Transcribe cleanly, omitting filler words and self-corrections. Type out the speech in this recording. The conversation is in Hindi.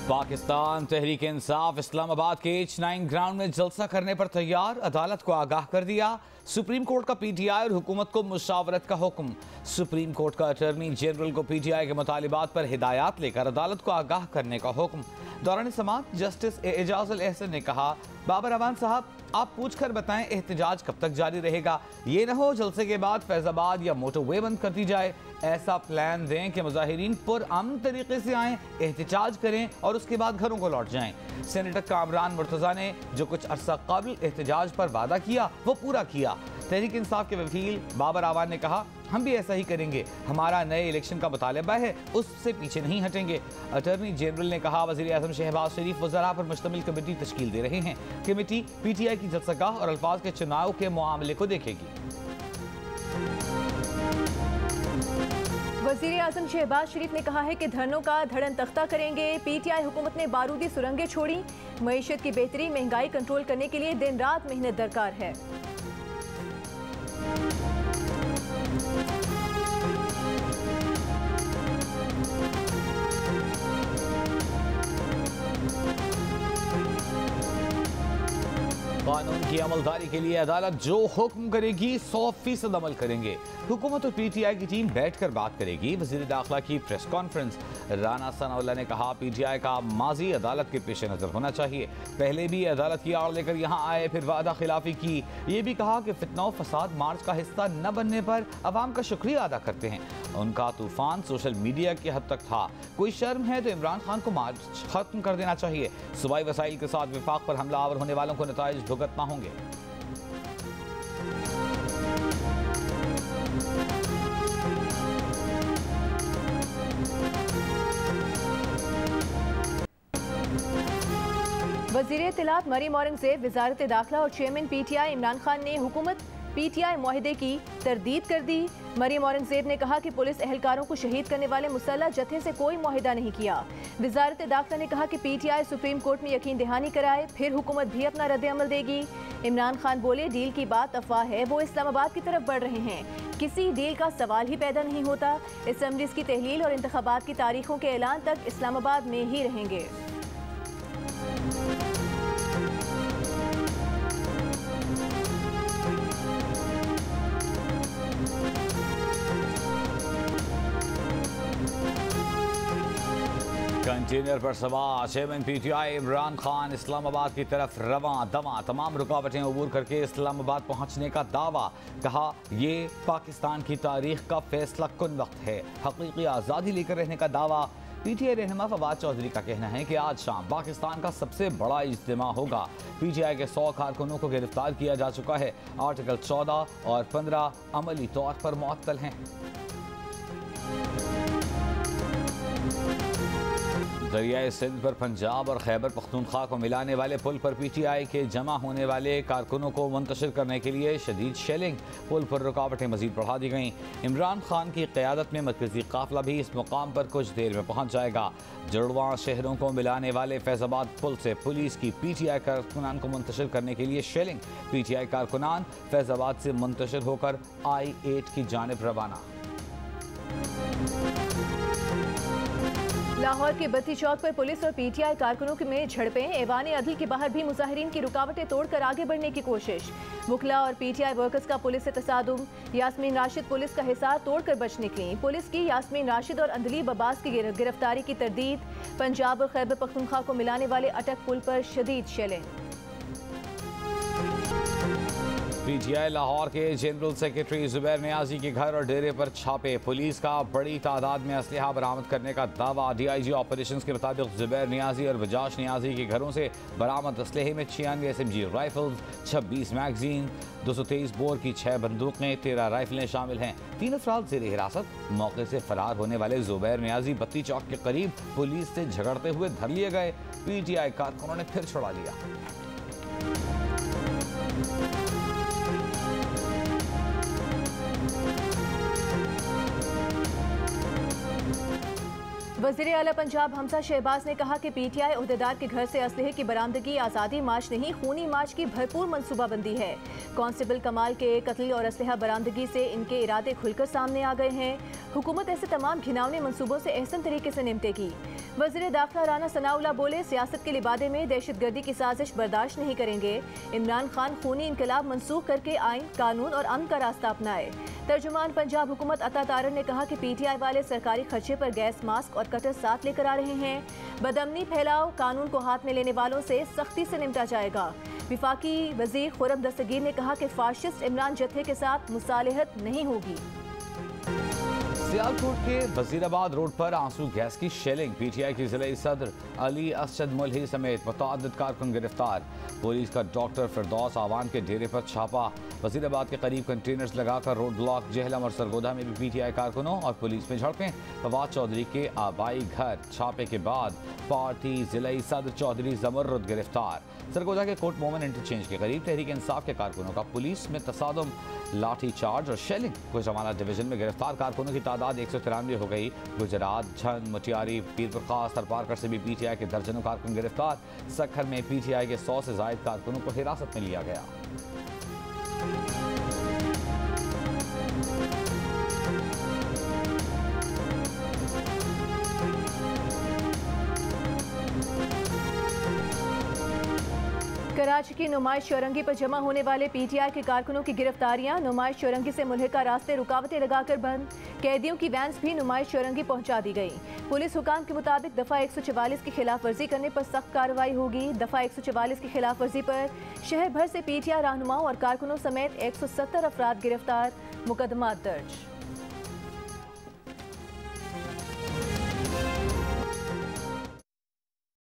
पाकिस्तान तहरीक इंसाफ इस्लामाबाद के H9 ग्राउंड में जलसा करने पर तैयार, अदालत को आगाह कर दिया। सुप्रीम कोर्ट का पीटीआई और हुकूमत को मुशावरत का हुक्म। सुप्रीम कोर्ट का अटॉर्नी जनरल को पीटीआई के मुतालिबात पर हिदायत लेकर अदालत को आगाह करने का हुक्म। दौरान समाअत जस्टिस एजाज अल एहसन ने कहा, बाबर अवान साहब आप पूछ कर बताएं एहतजाज कब तक जारी रहेगा। ये न हो जलसे के बाद फैजाबाद या मोटरवे बंद कर दी जाए। ऐसा प्लान दें कि मुजाहिरीन पुरअमन तरीके से आएँ, एहतजाज करें और उसके बाद घरों को लौट जाएं। सेनेटर कामरान मुर्तज़ा ने जो कुछ अरसा कबल एहतजाज पर वादा किया वो पूरा किया। तहरीक इंसाफ के वकील बाबर अवान ने कहा, हम भी ऐसा ही करेंगे। हमारा नए इलेक्शन का मुतालबा है, उससे पीछे नहीं हटेंगे। अटॉर्नी जनरल ने कहा, वज़ीर आज़म शहबाज शरीफ वज़रा पर मुश्तमिल कमेटी तश्कील दे रहे हैं। कमेटी पीटीआई की जलसागाह और अल्फाज के चुनाव के मामले को देखेगी। वज़ीर आज़म शहबाज शरीफ ने कहा है कि धरनों का धड़न तख्ता करेंगे। पीटीआई हुकूमत ने बारूदी सुरंगें छोड़ी। मईशत की बेहतरी, महंगाई कंट्रोल करने के लिए दिन रात मेहनत दरकार है। कानून की अमलदारी के लिए अदालत जो हुक्म करेगी 100% अमल करेंगे। हुकूमत और पीटीआई की टीम बैठकर बात करेगी। वज़ीर दाखिला की प्रेस कॉन्फ्रेंस। राना सनाउल्लाह ने कहा, पीटीआई का माजी अदालत के पेश नज़र होना चाहिए। पहले भी अदालत की आड़ लेकर यहाँ आए, फिर वादा खिलाफी की। ये भी कहा कि फितना फसाद मार्च का हिस्सा न बनने पर अवाम का शुक्रिया अदा करते हैं। उनका तूफान सोशल मीडिया की हद तक था। कोई शर्म है तो इमरान खान को मार्च खत्म कर देना चाहिए। सूबाई वसाइल के साथ विफाक पर हमलावर होने वालों को नताइज भुगतना होंगे। वज़ीर इत्तलात मरीम औरंगज़ेब, वज़ारत दाखिला और चेयरमैन पीटीआई इमरान खान ने हुकूमत पीटीआई मुआहदे की तरदीद कर दी। मरीम औरंगज़ेब ने कहा कि पुलिस एहलकारों को शहीद करने वाले मुसल्लह जत्थे से कोई मुआहदा नहीं किया। वज़ारत दाखिला ने कहा कि पीटीआई सुप्रीम कोर्ट में यकीन दहानी कराए, फिर हुकूमत भी अपना रद्द अमल देगी। इमरान खान बोले, डील की बात अफवाह है, वो इस्लामाबाद की तरफ बढ़ रहे हैं। किसी डील का सवाल ही पैदा नहीं होता। असम्बलीज़ की तहलील और इंतखाबात की तारीखों के ऐलान तक इस्लामाबाद में ही रहेंगे। कंटेनर पर सवार चेयरमैन पीटीआई इमरान खान इस्लामाबाद की तरफ रवां दवा, तमाम रुकावटें अबूर करके इस्लामाबाद पहुंचने का दावा। कहा, ये पाकिस्तान की तारीख का फैसला कुन वक्त है। हकीकी आज़ादी लेकर रहने का दावा। पीटीआई रहनुमा फवाद चौधरी का कहना है कि आज शाम पाकिस्तान का सबसे बड़ा इज्तिमा होगा। पीटीआई के 100 कारकुनों को गिरफ्तार किया जा चुका है। आर्टिकल 14 और 15 अमली तौर पर मुअत्तल हैं। दरियाए सिंध पर पंजाब और खैबर पख्तूनख्वा को मिलाने वाले पुल पर पीटीआई के जमा होने वाले कारकुनों को मुंतशिर करने के लिए शदीद शेलिंग। पुल पर रुकावटें मजीद बढ़ा दी गईं। इमरान खान की क़यादत में मरकज़ी काफिला भी इस मुकाम पर कुछ देर में पहुँच जाएगा। जुड़वां शहरों को मिलाने वाले फैज़ाबाद पुल से पुलिस की पीटीआई कारकुनान को मुंतशिर करने के लिए शेलिंग। पीटीआई कारकुनान फैज़ाबाद से मुंतशिर होकर I-8 की जानिब रवाना। लाहौर के बत्ती चौक पर पुलिस और पीटीआई कारकुनों में झड़पें। ऐवान अदल के बाहर भी मुजाहिरीन की रुकावटें तोड़कर आगे बढ़ने की कोशिश। वकला और पीटीआई वर्कर्स का पुलिस से तसादुम। यास्मीन राशिद पुलिस का हिसार तोड़कर बच निकली। पुलिस की यास्मीन राशिद और अंदलीब अब्बास की गिरफ्तारी की तरदीद। पंजाब और खैबर पख्तूनख्वा को मिलाने वाले अटक पुल पर शदीद शेलिंग। पीटीआई लाहौर के जनरल सेक्रेटरी जुबैर नियाजी के घर और डेरे पर छापे। पुलिस का बड़ी तादाद में असलहा बरामद करने का दावा। डीआईजी ऑपरेशंस के मुताबिक जुबैर नियाजी और वजाश नियाजी के घरों से बरामद असलहे में 96 SMG राइफल्स, 26 मैगजीन, 223 बोर की 6 बंदूकें, 13 राइफलें शामिल हैं। 3 अफराद ज़ेर हिरासत। मौके से फरार होने वाले जुबैर नियाजी बत्ती चौक के करीब पुलिस से झगड़ते हुए धर लिए गए। पीटीआई कारकुनों ने फिर छुड़ा लिया। वज़ीर आला पंजाब हमजा शहबाज ने कहा कि पीटीआई ओहदेदार के घर से असलहे की बरामदगी आज़ादी मार्च नहीं खूनी मार्च की भरपूर मनसूबाबंदी है। कांस्टेबल कमाल के कत्ल और असलहा बरामदगी से इनके इरादे खुलकर सामने आ गए हैं। हुकूमत ऐसे तमाम घिनौने मनसूबों से एहसन तरीके से निपटेगी। वज़ीर दाखिला राना सनाउल्लाह बोले, सियासत के लिबादे में दहशतगर्दी की साजिश बर्दाश्त नहीं करेंगे। इमरान खान खूनी इनकलाब मनसूख करके आइन, कानून और अमन का रास्ता अपनाए। तर्जुमान पंजाब हुकूमत अता तारन ने कहा कि पीटीआई वाले सरकारी खर्चे पर गैस मास्क और कटर साथ लेकर आ रहे हैं। बदअमनी फैलाओ, कानून को हाथ में लेने वालों से सख्ती से निपटा जाएगा। विफाकी वजीर खुर्रम दस्तगीर ने कहा कि फाशिस्ट इमरान जत्थे के साथ मुसालहत नहीं होगी। सियालकोट के वजीराबाद रोड पर आंसू गैस की शेलिंग, पीटीआई की जिले सदर अली असद मुल्ही समेत मुतअद्दिद कारकुन गिरफ्तार। पुलिस का डॉक्टर फिरदौस आवान के डेरे पर छापा। वजीराबाद के करीब कंटेनर्स लगाकर रोड ब्लॉक। जहलम और सरगोधा में भी पीटीआई कारकुनों और पुलिस में झड़पें। फवाद चौधरी के आबाई घर छापे के बाद पार्टी जिले सदर चौधरी जमर्रुद गिरफ्तार। सरगोधा के कोट मोमन इंटरचेंज के करीब तहरीक इंसाफ के कारकुनों का पुलिस में तसादुम, लाठी चार्ज और शेलिंग। गुजरावाला डिवीजन में गिरफ्तार कारकुनों की तादाद 193 हो गई। गुजरात, झंग, मुटियारी, पीरपुर खास, थरपारकर से भी पीटीआई के दर्जनों कारकुन गिरफ्तार। सखर में पीटीआई के 100 से जायद कारकुनों को हिरासत में लिया गया। कराची की नुमाइश चौरंगी पर जमा होने वाले पीटीआई के कारकुनों की गिरफ्तारियां। नुमाइश चौरंगी से मुल्हिका रास्ते रुकावटें लगाकर बंद। कैदियों की वैन्स भी नुमाइश चौरंगी पहुंचा दी गई। पुलिस हुकाम के मुताबिक दफ़ा 144 की खिलाफ वर्जी करने पर सख्त कार्रवाई होगी। दफ़ा 144 की खिलाफ वर्जी पर शहर भर से पीटीआई रहनुमाओं और कारकुनों समेत 170 अफराद गिरफ्तार, मुकदमा दर्ज।